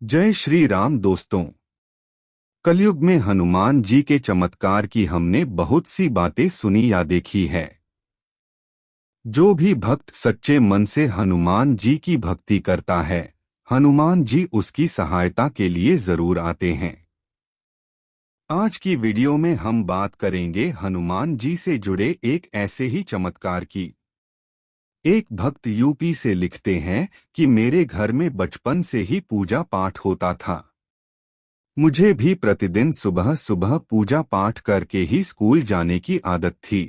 जय श्री राम दोस्तों। कलयुग में हनुमान जी के चमत्कार की हमने बहुत सी बातें सुनी या देखी है। जो भी भक्त सच्चे मन से हनुमान जी की भक्ति करता है, हनुमान जी उसकी सहायता के लिए जरूर आते हैं। आज की वीडियो में हम बात करेंगे हनुमान जी से जुड़े एक ऐसे ही चमत्कार की। एक भक्त यूपी से लिखते हैं कि मेरे घर में बचपन से ही पूजा पाठ होता था। मुझे भी प्रतिदिन सुबह सुबह पूजा पाठ करके ही स्कूल जाने की आदत थी।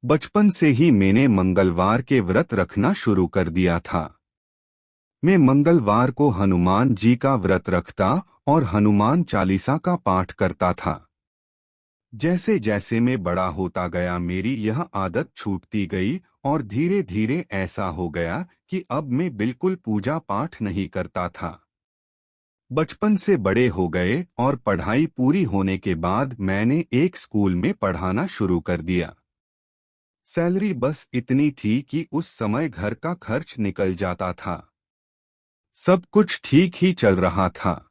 बचपन से ही मैंने मंगलवार के व्रत रखना शुरू कर दिया था। मैं मंगलवार को हनुमान जी का व्रत रखता और हनुमान चालीसा का पाठ करता था। जैसे जैसे मैं बड़ा होता गया मेरी यह आदत छूटती गई और धीरे धीरे ऐसा हो गया कि अब मैं बिल्कुल पूजा पाठ नहीं करता था। बचपन से बड़े हो गए और पढ़ाई पूरी होने के बाद मैंने एक स्कूल में पढ़ाना शुरू कर दिया। सैलरी बस इतनी थी कि उस समय घर का खर्च निकल जाता था। सब कुछ ठीक ही चल रहा था।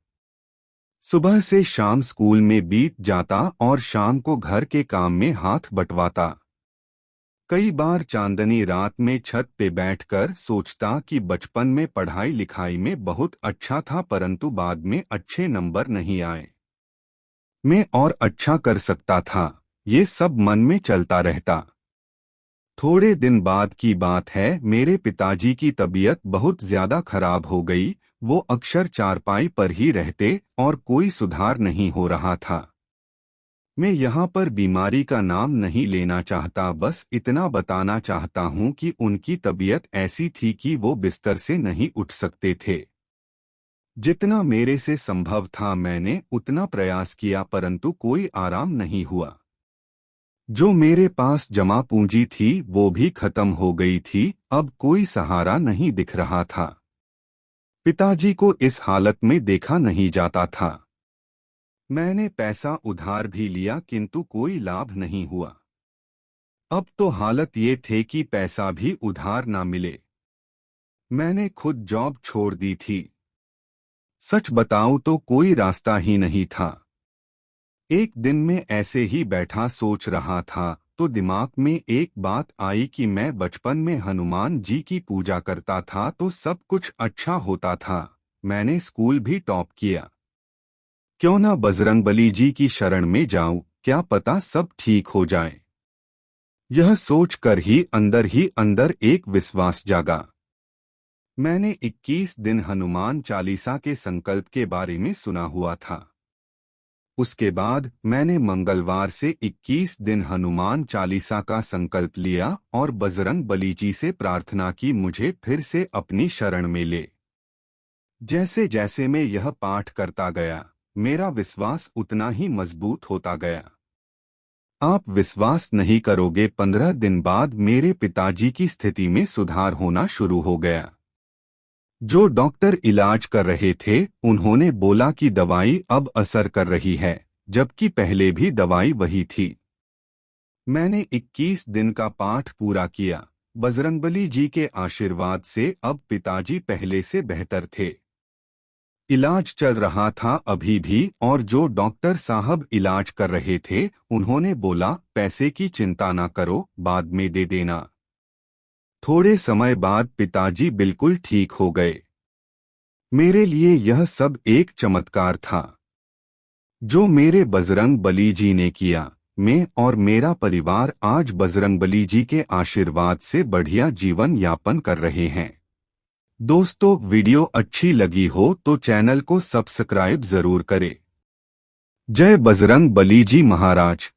सुबह से शाम स्कूल में बीत जाता और शाम को घर के काम में हाथ बंटवाता। कई बार चांदनी रात में छत पे बैठकर सोचता कि बचपन में पढ़ाई लिखाई में बहुत अच्छा था परंतु बाद में अच्छे नंबर नहीं आए। मैं और अच्छा कर सकता था, ये सब मन में चलता रहता। थोड़े दिन बाद की बात है, मेरे पिताजी की तबीयत बहुत ज्यादा खराब हो गई। वो अक्सर चारपाई पर ही रहते और कोई सुधार नहीं हो रहा था। मैं यहाँ पर बीमारी का नाम नहीं लेना चाहता, बस इतना बताना चाहता हूँ कि उनकी तबीयत ऐसी थी कि वो बिस्तर से नहीं उठ सकते थे। जितना मेरे से संभव था मैंने उतना प्रयास किया परंतु कोई आराम नहीं हुआ। जो मेरे पास जमा पूंजी थी वो भी खत्म हो गई थी। अब कोई सहारा नहीं दिख रहा था। पिताजी को इस हालत में देखा नहीं जाता था। मैंने पैसा उधार भी लिया किंतु कोई लाभ नहीं हुआ। अब तो हालत ये थे कि पैसा भी उधार ना मिले। मैंने खुद जॉब छोड़ दी थी। सच बताऊं तो कोई रास्ता ही नहीं था। एक दिन मैं ऐसे ही बैठा सोच रहा था तो दिमाग में एक बात आई कि मैं बचपन में हनुमान जी की पूजा करता था तो सब कुछ अच्छा होता था। मैंने स्कूल भी टॉप किया। क्यों ना बजरंगबली जी की शरण में जाऊं, क्या पता सब ठीक हो जाए। यह सोचकर ही अंदर एक विश्वास जागा। मैंने 21 दिन हनुमान चालीसा के संकल्प के बारे में सुना हुआ था। उसके बाद मैंने मंगलवार से 21 दिन हनुमान चालीसा का संकल्प लिया और बजरंग बली जी से प्रार्थना की मुझे फिर से अपनी शरण में ले। जैसे जैसे मैं यह पाठ करता गया मेरा विश्वास उतना ही मजबूत होता गया। आप विश्वास नहीं करोगे, 15 दिन बाद मेरे पिताजी की स्थिति में सुधार होना शुरू हो गया। जो डॉक्टर इलाज कर रहे थे उन्होंने बोला कि दवाई अब असर कर रही है, जबकि पहले भी दवाई वही थी। मैंने 21 दिन का पाठ पूरा किया। बजरंगबली जी के आशीर्वाद से अब पिताजी पहले से बेहतर थे। इलाज चल रहा था अभी भी और जो डॉक्टर साहब इलाज कर रहे थे उन्होंने बोला पैसे की चिंता ना करो, बाद में दे देना। थोड़े समय बाद पिताजी बिल्कुल ठीक हो गए। मेरे लिए यह सब एक चमत्कार था जो मेरे बजरंग बली जी ने किया। मैं और मेरा परिवार आज बजरंग बली जी के आशीर्वाद से बढ़िया जीवन यापन कर रहे हैं। दोस्तों, वीडियो अच्छी लगी हो तो चैनल को सब्सक्राइब जरूर करें। जय बजरंग बली जी महाराज।